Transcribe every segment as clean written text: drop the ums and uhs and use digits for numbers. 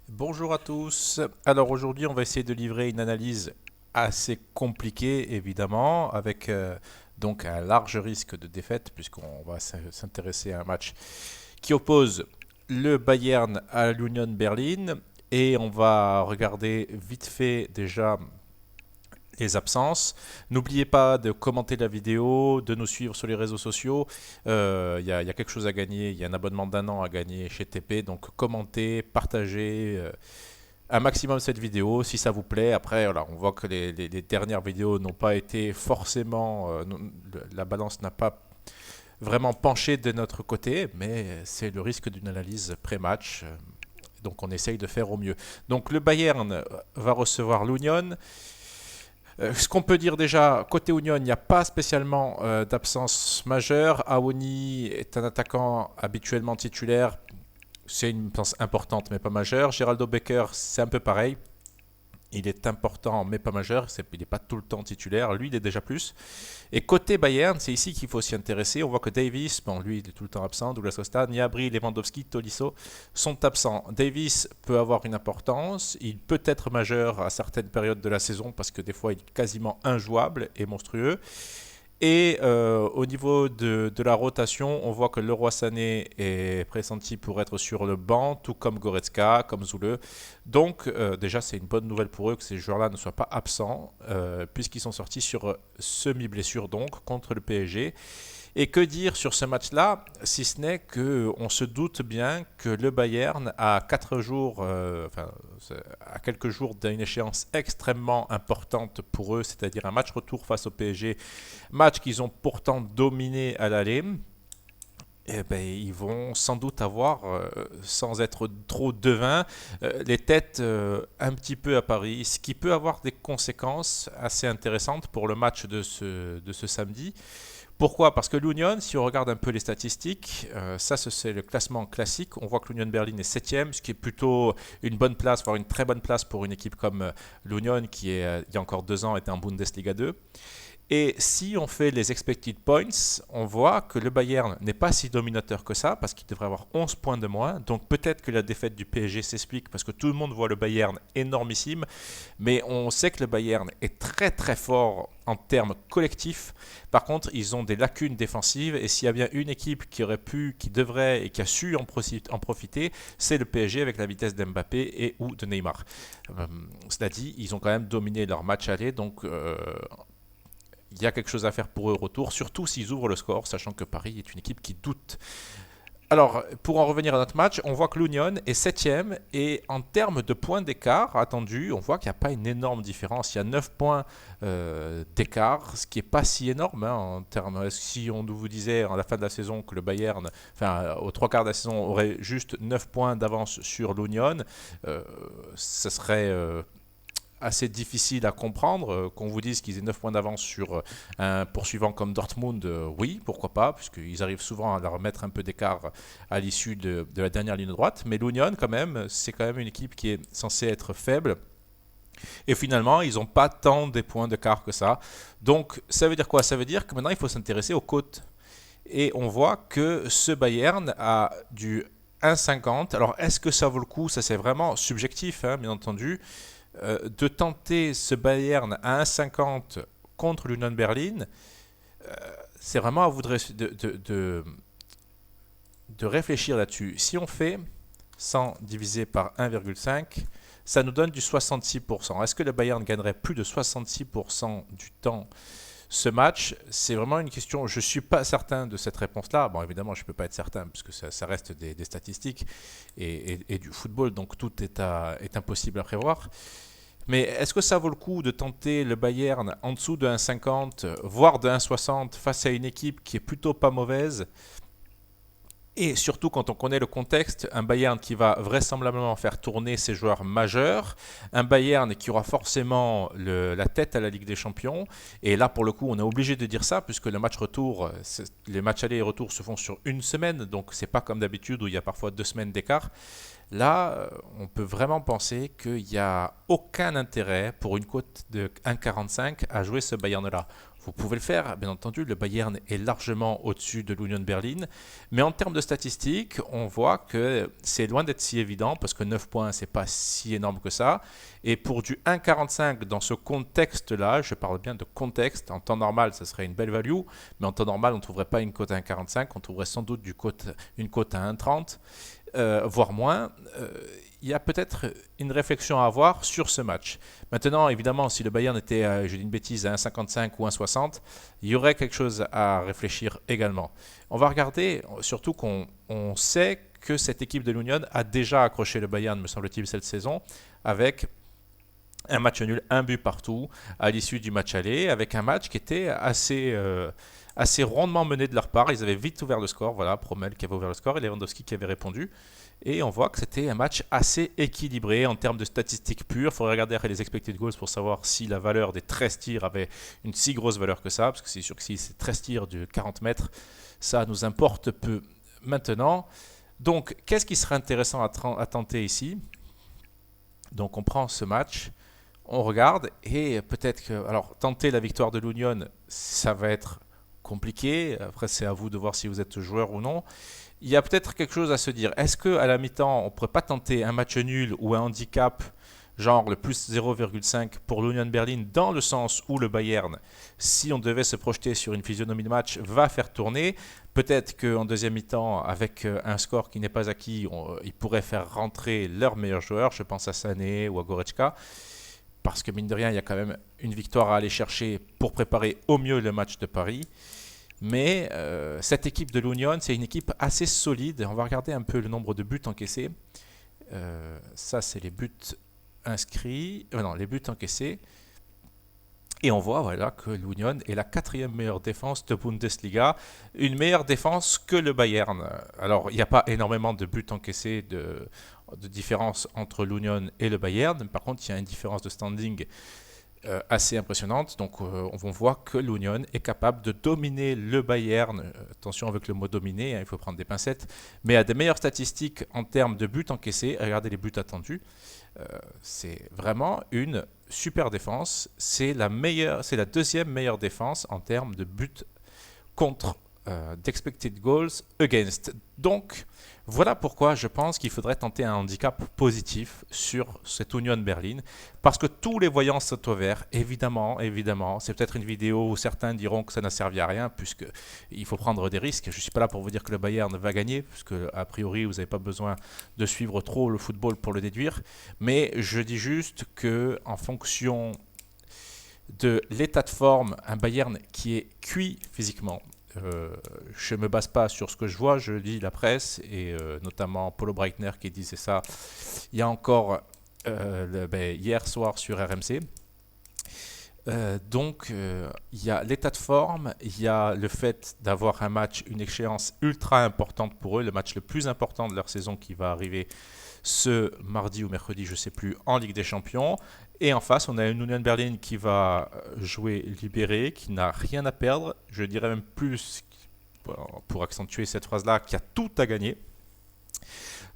Bonjour à tous. Alors aujourd'hui, on va essayer de livrer une analyse assez compliquée, évidemment, avec donc un large risque de défaite, puisqu'on va s'intéresser à un match qui oppose le Bayern à l'Union Berlin. Et on va regarder vite fait déjà les absences. N'oubliez pas de commenter la vidéo, de nous suivre sur les réseaux sociaux. Il y a quelque chose à gagner, il y a un abonnement d'un an à gagner chez TP. Donc commentez, partagez un maximum cette vidéo si ça vous plaît. Après, voilà, on voit que les dernières vidéos n'ont pas été forcément. La balance n'a pas vraiment penché de notre côté, mais c'est le risque d'une analyse pré-match. Donc on essaye de faire au mieux. Donc le Bayern va recevoir l'Union. Ce qu'on peut dire déjà, côté Union, il n'y a pas spécialement d'absence majeure. Awoni est un attaquant habituellement titulaire. C'est une absence importante mais pas majeure. Geraldo Becker, c'est un peu pareil. Il est important mais pas majeur, il n'est pas tout le temps titulaire, lui il est déjà plus. Et côté Bayern, c'est ici qu'il faut s'y intéresser. On voit que Davis, bon lui il est tout le temps absent, Douglas Costa, Gnabry, Lewandowski, Tolisso sont absents. Davis peut avoir une importance, il peut être majeur à certaines périodes de la saison parce que des fois il est quasiment injouable et monstrueux. Et au niveau de la rotation, on voit que Leroy Sané est pressenti pour être sur le banc, tout comme Goretzka, comme Zoule. Donc déjà, c'est une bonne nouvelle pour eux que ces joueurs-là ne soient pas absents, puisqu'ils sont sortis sur semi-blessure donc contre le PSG. Et que dire sur ce match-là, si ce n'est qu'on se doute bien que le Bayern, à 4 jours, à quelques jours d'une échéance extrêmement importante pour eux, c'est-à-dire un match retour face au PSG, match qu'ils ont pourtant dominé à l'aller, eh ben, ils vont sans doute avoir, sans être trop devins, les têtes un petit peu à Paris, ce qui peut avoir des conséquences assez intéressantes pour le match de ce samedi. Pourquoi? Parce que l'Union, si on regarde un peu les statistiques, ça c'est le classement classique. On voit que l'Union Berlin est septième, ce qui est plutôt une bonne place, voire une très bonne place pour une équipe comme l'Union qui il y a encore 2 ans était en Bundesliga 2. Et si on fait les expected points, on voit que le Bayern n'est pas si dominateur que ça, parce qu'il devrait avoir 11 points de moins. Donc peut-être que la défaite du PSG s'explique, parce que tout le monde voit le Bayern énormissime, mais on sait que le Bayern est très très fort en termes collectifs. Par contre, ils ont des lacunes défensives, et s'il y a bien une équipe qui aurait pu, qui devrait et qui a su en profiter, c'est le PSG avec la vitesse d'Mbappé et ou de Neymar. Cela dit, ils ont quand même dominé leur match aller, donc il y a quelque chose à faire pour eux au retour, surtout s'ils ouvrent le score, sachant que Paris est une équipe qui doute. Alors, pour en revenir à notre match, on voit que l'Union est septième et en termes de points d'écart attendus, on voit qu'il n'y a pas une énorme différence. Il y a 9 points d'écart, ce qui n'est pas si énorme. Hein, en termes, si on vous disait à la fin de la saison que le Bayern, enfin aux trois quarts de la saison, aurait juste 9 points d'avance sur l'Union, ce serait assez difficile à comprendre. Qu'on vous dise qu'ils aient 9 points d'avance sur un poursuivant comme Dortmund, oui, pourquoi pas, puisqu'ils arrivent souvent à leur mettre un peu d'écart à l'issue de la dernière ligne droite. Mais l'Union, quand même, c'est quand même une équipe qui est censée être faible. Et finalement, ils n'ont pas tant de points d'écart que ça. Donc, ça veut dire quoi? Ça veut dire que maintenant, il faut s'intéresser aux côtes. Et on voit que ce Bayern a du 1,50. Alors, est-ce que ça vaut le coup? Ça, c'est vraiment subjectif, hein, bien entendu, de tenter ce Bayern à 1,50 contre l'Union Berlin. C'est vraiment à vous de réfléchir là-dessus. Si on fait 100 divisé par 1,5, ça nous donne du 66%. Est-ce que le Bayern gagnerait plus de 66% du temps ce match? C'est vraiment une question. Je ne suis pas certain de cette réponse-là. Bon, évidemment, je ne peux pas être certain, puisque ça reste des statistiques et du football, donc tout est impossible à prévoir. Mais est-ce que ça vaut le coup de tenter le Bayern en dessous de 1,50, voire de 1,60 face à une équipe qui est plutôt pas mauvaise? Et surtout quand on connaît le contexte, un Bayern qui va vraisemblablement faire tourner ses joueurs majeurs, un Bayern qui aura forcément la tête à la Ligue des Champions. Et là, pour le coup, on est obligé de dire ça, puisque le match retour, les matchs aller et retour se font sur une semaine, donc c'est pas comme d'habitude où il y a parfois 2 semaines d'écart. Là, on peut vraiment penser qu'il n'y a aucun intérêt pour une cote de 1,45 à jouer ce Bayern-là. vous pouvez le faire, bien entendu, le Bayern est largement au-dessus de l'Union Berlin, mais en termes de statistiques, on voit que c'est loin d'être si évident, parce que 9 points, c'est pas si énorme que ça, et pour du 1,45 dans ce contexte-là, je parle bien de contexte, en temps normal, ça serait une belle value, mais en temps normal, on ne trouverait pas une cote à 1,45, on trouverait sans doute une cote à 1,30, voire moins. Il y a peut-être une réflexion à avoir sur ce match. Maintenant, évidemment, si le Bayern était, je dis une bêtise, à 1,55 ou 1,60, il y aurait quelque chose à réfléchir également. On va regarder, surtout qu'on sait que cette équipe de l'Union a déjà accroché le Bayern, me semble-t-il, cette saison, avec un match nul, un but partout, à l'issue du match aller, avec un match qui était assez rondement mené de leur part. Ils avaient vite ouvert le score, voilà, Promel qui avait ouvert le score et Lewandowski qui avait répondu. Et on voit que c'était un match assez équilibré en termes de statistiques pures. Il faudrait regarder les expected goals pour savoir si la valeur des 13 tirs avait une si grosse valeur que ça, parce que c'est sûr que si c'est 13 tirs de 40 mètres, ça nous importe peu maintenant. Donc, qu'est-ce qui serait intéressant à tenter ici? Donc, on prend ce match, on regarde, et peut-être que... Alors, tenter la victoire de l'Union, ça va être compliqué. Après, c'est à vous de voir si vous êtes joueur ou non. Il y a peut-être quelque chose à se dire. Est-ce qu'à la mi-temps, on ne pourrait pas tenter un match nul ou un handicap, genre le plus 0,5 pour l'Union Berlin, dans le sens où le Bayern, si on devait se projeter sur une physionomie de match, va faire tourner. Peut-être qu'en deuxième mi-temps, avec un score qui n'est pas acquis, ils pourraient faire rentrer leurs meilleurs joueurs. Je pense à Sané ou à Goretzka. Parce que mine de rien, il y a quand même une victoire à aller chercher pour préparer au mieux le match de Paris. Mais cette équipe de l'Union, c'est une équipe assez solide. On va regarder un peu le nombre de buts encaissés. Ça, c'est les buts inscrits. Non, les buts encaissés. Et on voit voilà, que l'Union est la 4e meilleure défense de Bundesliga. Une meilleure défense que le Bayern. Alors, il n'y a pas énormément de buts encaissés de différence entre l'Union et le Bayern. Par contre, il y a une différence de standing assez impressionnante. Donc on voit que l'Union est capable de dominer le Bayern. Attention avec le mot dominer, hein, il faut prendre des pincettes, mais a des meilleures statistiques en termes de buts encaissés. Regardez les buts attendus. C'est vraiment une super défense. C'est la deuxième meilleure défense en termes de buts contre, d'expected goals against. Donc voilà pourquoi je pense qu'il faudrait tenter un handicap positif sur cette Union Berlin, parce que tous les voyants sont au vert, évidemment, c'est peut-être une vidéo où certains diront que ça n'a servi à rien, puisqu'il faut prendre des risques. Je ne suis pas là pour vous dire que le Bayern va gagner, puisque a priori vous n'avez pas besoin de suivre trop le football pour le déduire, mais je dis juste qu'en fonction de l'état de forme, un Bayern qui est cuit physiquement, je ne me base pas sur ce que je vois, je lis la presse et notamment Paulo Breitner qui disait ça il y a encore hier soir sur RMC. Donc il y a l'état de forme, il y a le fait d'avoir un match, une échéance ultra importante pour eux, le match le plus important de leur saison qui va arriver ce mardi ou mercredi, je ne sais plus, en Ligue des Champions. Et en face, on a une Union Berlin qui va jouer libérée, qui n'a rien à perdre. Je dirais même plus, pour accentuer cette phrase-là, qui a tout à gagner.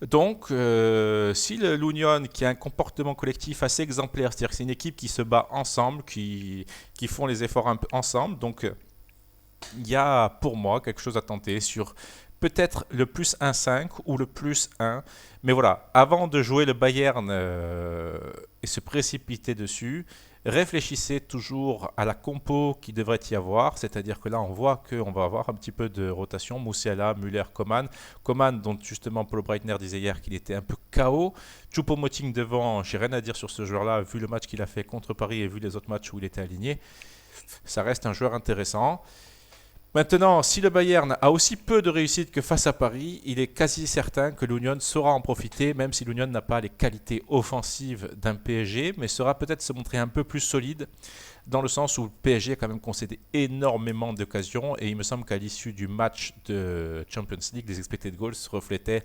Donc, si l'Union, qui a un comportement collectif assez exemplaire, c'est-à-dire que c'est une équipe qui se bat ensemble, qui font les efforts un peu ensemble, donc il y a pour moi quelque chose à tenter sur peut-être le plus 1,5 ou le plus 1. Mais voilà, avant de jouer le Bayern et se précipiter dessus, réfléchissez toujours à la compo qui devrait y avoir. C'est-à-dire que là, on voit qu'on va avoir un petit peu de rotation. Musiala, Müller, Coman. Coman, dont justement Paulo Breitner disait hier qu'il était un peu KO. Choupo-Moting devant, j'ai rien à dire sur ce joueur-là, vu le match qu'il a fait contre Paris et vu les autres matchs où il était aligné. Ça reste un joueur intéressant. Maintenant, si le Bayern a aussi peu de réussite que face à Paris, il est quasi certain que l'Union saura en profiter, même si l'Union n'a pas les qualités offensives d'un PSG, mais saura peut-être se montrer un peu plus solide, dans le sens où le PSG a quand même concédé énormément d'occasions, et il me semble qu'à l'issue du match de Champions League, les expected goals reflétaient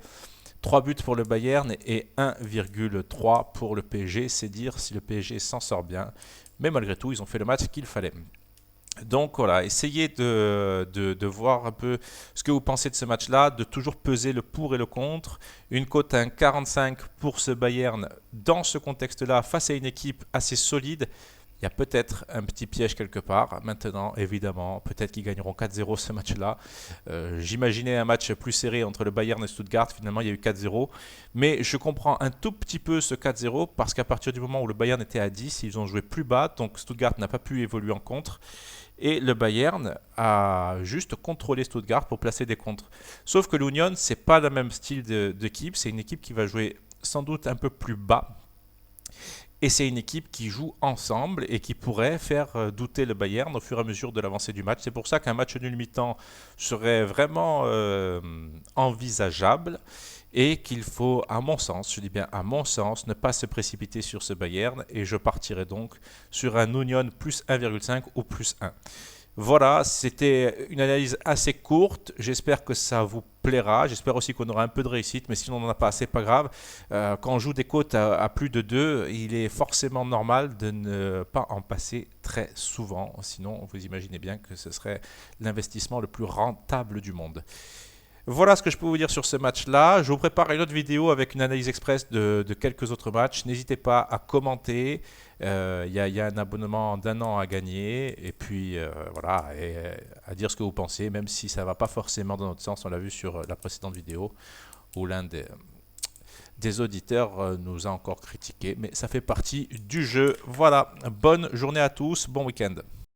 3 buts pour le Bayern et 1,3 pour le PSG. C'est dire si le PSG s'en sort bien, mais malgré tout, ils ont fait le match qu'il fallait. Donc voilà, essayez de voir un peu ce que vous pensez de ce match-là, de toujours peser le pour et le contre. Une cote à 1,45 pour ce Bayern dans ce contexte-là, face à une équipe assez solide, Il y a peut-être un petit piège quelque part. Maintenant, évidemment, peut-être qu'ils gagneront 4-0 ce match-là. J'imaginais un match plus serré entre le Bayern et Stuttgart. Finalement, il y a eu 4-0. Mais je comprends un tout petit peu ce 4-0 parce qu'à partir du moment où le Bayern était à 10, ils ont joué plus bas. Donc Stuttgart n'a pas pu évoluer en contre. Et le Bayern a juste contrôlé Stuttgart pour placer des contres. Sauf que l'Union, c'est pas le même style d'équipe. C'est une équipe qui va jouer sans doute un peu plus bas. Et c'est une équipe qui joue ensemble et qui pourrait faire douter le Bayern au fur et à mesure de l'avancée du match. C'est pour ça qu'un match nul mi-temps serait vraiment envisageable et qu'il faut, à mon sens, je dis bien à mon sens, ne pas se précipiter sur ce Bayern et je partirai donc sur un Union plus 1,5 ou plus 1. Voilà, c'était une analyse assez courte. J'espère que ça vous plaira. J'espère aussi qu'on aura un peu de réussite, mais si on n'en a pas, c'est pas grave. Quand on joue des cotes à plus de 2, il est forcément normal de ne pas en passer très souvent. Sinon, vous imaginez bien que ce serait l'investissement le plus rentable du monde. Voilà ce que je peux vous dire sur ce match-là. Je vous prépare une autre vidéo avec une analyse express de quelques autres matchs. N'hésitez pas à commenter. Y a un abonnement d'1 an à gagner. Et puis voilà, et à dire ce que vous pensez, même si ça ne va pas forcément dans notre sens. On l'a vu sur la précédente vidéo où l'un des auditeurs nous a encore critiqué. Mais ça fait partie du jeu. Voilà, bonne journée à tous, bon week-end.